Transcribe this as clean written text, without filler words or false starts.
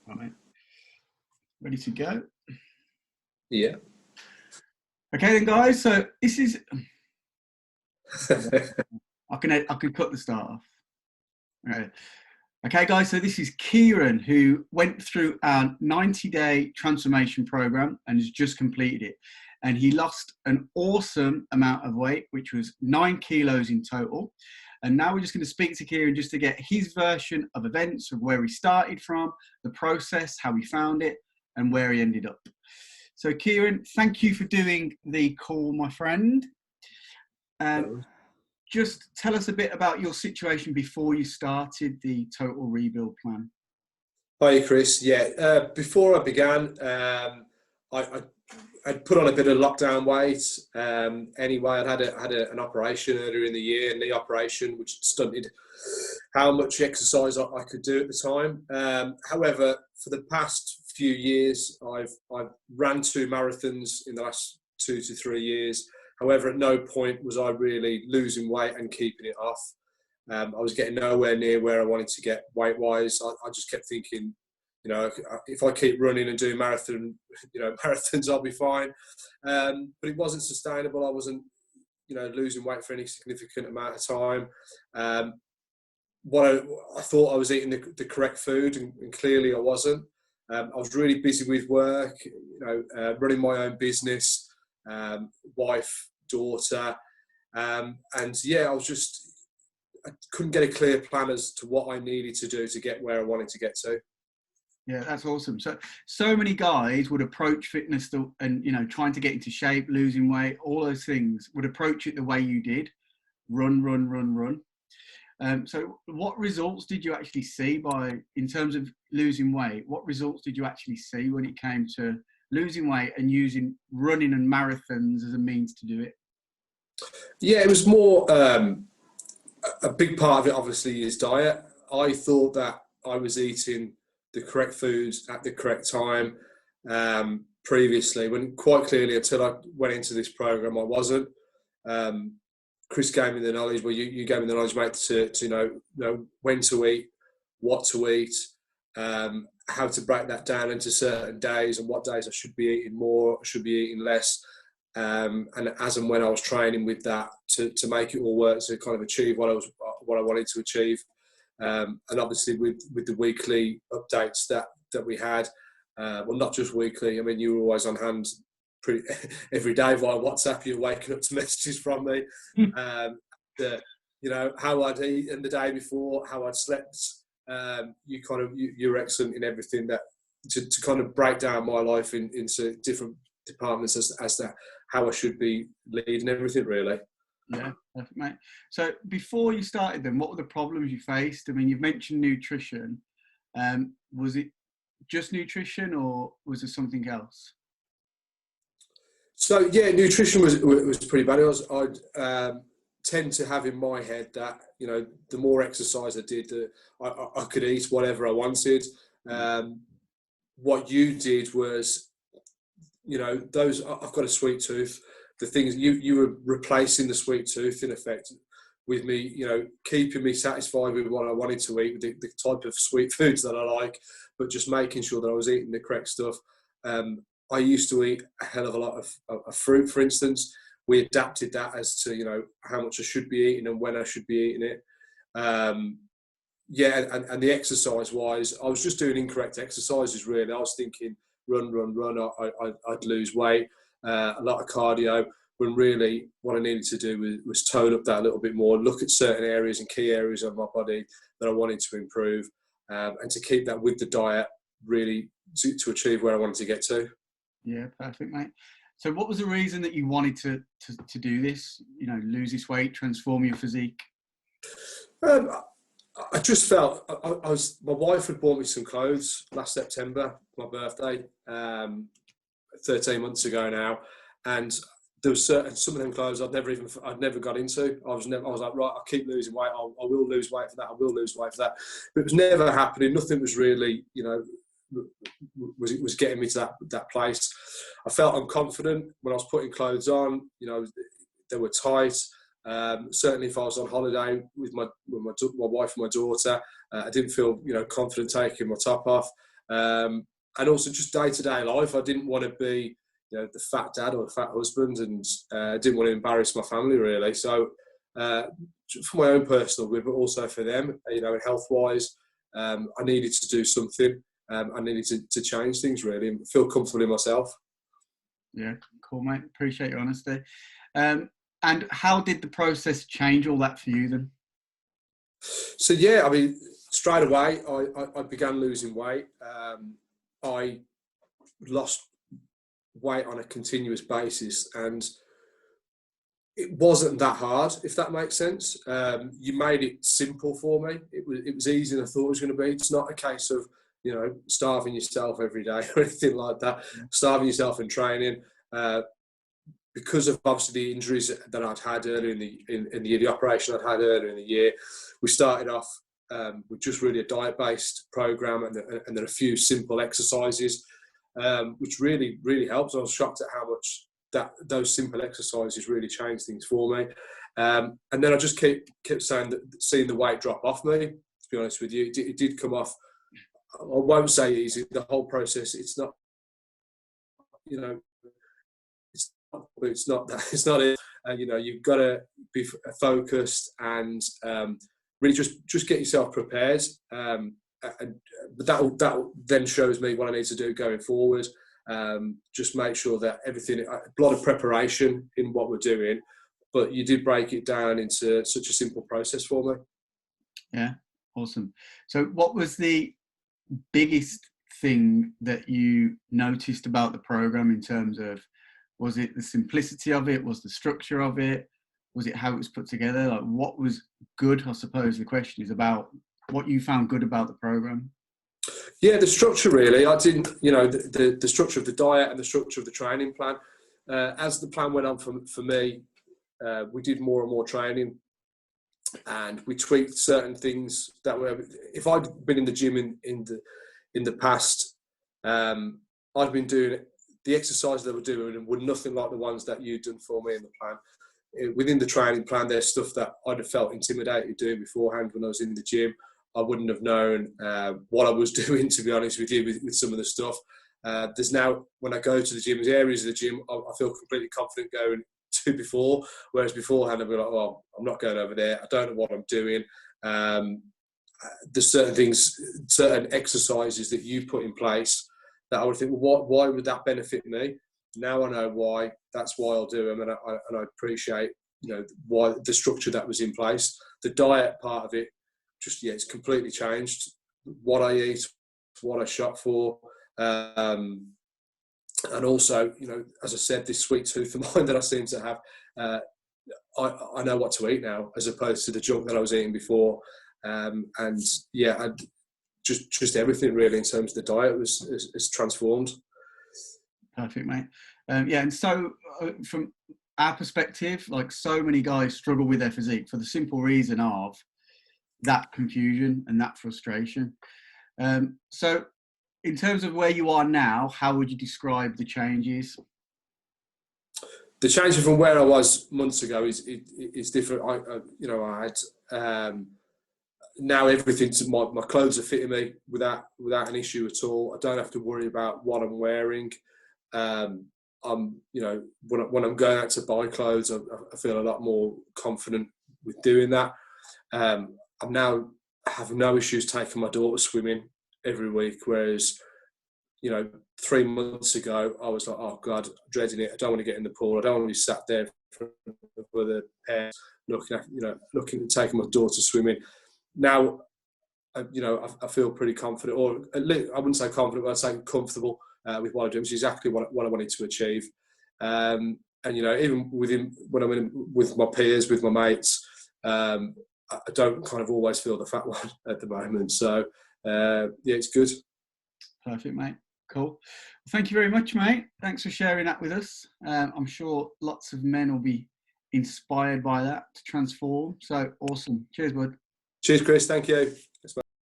Right, ready to go? Yeah. Okay then, guys. So this is. I can cut the start off. Right. Okay, guys. So this is Ciaran, who went through our 90-day transformation program and has just completed it. And he lost an awesome amount of weight, which was 9 kilos in total. And now we're just going to speak to Ciaran just to get his version of events, of where he started from, the process, how he found it, and where he ended up. So, Ciaran, thank you for doing the call, my friend. Just tell us a bit about your situation before you started the total rebuild plan. Hi, Chris. Yeah, before I began, I'd put on a bit of lockdown weight. Anyway, I'd had an operation earlier in the year, knee operation, which stunted how much exercise I could do at the time. However, for the past few years, I've ran 2 marathons in the last 2 to 3 years. However, at no point was I really losing weight and keeping it off. I was getting nowhere near where I wanted to get weight-wise. I just kept thinking, if I keep running and doing marathons, I'll be fine. But it wasn't sustainable. I wasn't, losing weight for any significant amount of time. I thought I was eating the correct food, and clearly I wasn't. I was really busy with work, running my own business, wife, daughter, and yeah, I couldn't get a clear plan as to what I needed to do to get where I wanted to get to. Yeah, that's awesome. So many guys would approach fitness and trying to get into shape, losing weight, all those things, would approach it the way you did, run. So what results did you actually see in terms of losing weight? What results did you actually see when it came to losing weight and using running and marathons as a means to do it? Yeah, it was more, a big part of it obviously is diet. I thought that I was eating the correct foods at the correct time previously, when quite clearly until I went into this program I wasn't. Chris gave me the knowledge, you gave me the knowledge, mate, to know when to eat, what to eat, how to break that down into certain days, and what days I should be eating more, I should be eating less. And as and when I was training with that to make it all work, to kind of achieve what I wanted to achieve. And obviously with the weekly updates that we had, well, not just weekly, I mean, you were always on hand every day via WhatsApp. You're waking up to messages from me, how I'd eaten the day before, how I'd slept. You're excellent in everything that to kind of break down my life into different departments as to how I should be leading everything, really. Yeah, perfect, mate. So before you started then, what were the problems you faced? I mean, you've mentioned nutrition. Was it just nutrition, or was there something else? So yeah, nutrition was pretty bad. I'd tend to have in my head that the more exercise I did, I could eat whatever I wanted. What you did was, I've got a sweet tooth. The things you were replacing the sweet tooth in effect with me, keeping me satisfied with what I wanted to eat, with the type of sweet foods that I like, but just making sure that I was eating the correct stuff. I used to eat a hell of a lot of fruit, for instance. We adapted that as to, how much I should be eating and when I should be eating it. And the exercise-wise, I was just doing incorrect exercises, really. I was thinking, run, I'd lose weight, a lot of cardio, when really what I needed to do was tone up that a little bit more, look at certain areas and key areas of my body that I wanted to improve, and to keep that with the diet, really to achieve where I wanted to get to. Yeah, perfect, mate. So what was the reason that you wanted to do this, lose this weight, transform your physique? I just felt my wife had bought me some clothes last September, my birthday, 13 months ago now, and there was some of them clothes I'd never got into. I was like, right, I'll keep losing weight. I will lose weight for that. I will lose weight for that. But it was never happening. Nothing was really, was getting me to that place. I felt unconfident when I was putting clothes on. They were tight. Certainly, if I was on holiday with my wife and my daughter, I didn't feel confident taking my top off. And also just day-to-day life. I didn't want to be, the fat dad or the fat husband, and didn't want to embarrass my family really. So for my own personal good, but also for them, health-wise, I needed to do something. I needed to change things really and feel comfortable in myself. Yeah, cool, mate. Appreciate your honesty. And how did the process change all that for you then? So yeah, I mean, straight away, I began losing weight. I lost weight on a continuous basis, and it wasn't that hard, if that makes sense. You made it simple for me. It was easier than I thought it was going to be. It's not a case of starving yourself every day or anything like that. Starving yourself in training. Because of obviously the injuries that I'd had earlier in the year, the operation I'd had earlier in the year, we started off with just really a diet-based program and then a few simple exercises, which really, really helps. I was shocked at how much those simple exercises really changed things for me. And then I just kept saying that, seeing the weight drop off me, to be honest with you, it did come off. I won't say easy. The whole process, it's not, it's not that. It's not it. You've got to be focused and really just get yourself prepared. But that then shows me what I need to do going forward. Just make sure that everything, a lot of preparation in what we're doing, but you did break it down into such a simple process for me. Yeah, awesome. So what was the biggest thing that you noticed about the program in terms of, was it the simplicity of it? Was the structure of it? Was it how it was put together? Like, what was good? I suppose the question is about what you found good about the program. Yeah, the structure really. I didn't, the structure of the diet and the structure of the training plan. As the plan went on for me, we did more and more training, and we tweaked certain things that were. If I'd been in the gym in the past, I'd been doing the exercises that we're doing were nothing like the ones that you'd done for me in the plan. Within the training plan, there's stuff that I'd have felt intimidated doing beforehand when I was in the gym. I wouldn't have known what I was doing, to be honest with you, with some of the stuff. There's now, when I go to the gym, there's areas of the gym I feel completely confident going to before, whereas beforehand I'd be like, well, I'm not going over there. I don't know what I'm doing. There's certain things, certain exercises that you put in place that I would think, well, why would that benefit me? Now I know why. That's why I'll do them, and I appreciate why the structure that was in place. The diet part of it, it's completely changed. What I eat, what I shop for, and also as I said, this sweet tooth of mine that I seem to have, I know what to eat now as opposed to the junk that I was eating before. And yeah, just everything really in terms of the diet is transformed. Perfect, mate. Yeah, and so from our perspective, like, so many guys struggle with their physique for the simple reason of that confusion and that frustration. So in terms of where you are now, how would you describe the changes? The changes from where I was months ago is different. I had now everything's, my clothes are fitting me without an issue at all. I don't have to worry about what I'm wearing. I'm when I'm going out to buy clothes, I feel a lot more confident with doing that. I'm now have no issues taking my daughter swimming every week, whereas 3 months ago I was like, oh God, dreading it. I don't want to get in the pool. I don't want to be sat there with a pair looking at taking my daughter swimming. Now, I feel pretty confident, or I wouldn't say confident, but I'd say comfortable with what I'm doing, which is exactly what I wanted to achieve. And even when I'm in with my peers, with my mates, I don't kind of always feel the fat one at the moment. So yeah, it's good. Perfect, mate. Cool. Well, thank you very much, mate. Thanks for sharing that with us. I'm sure lots of men will be inspired by that to transform. So awesome. Cheers, bud. Cheers, Chris. Thank you.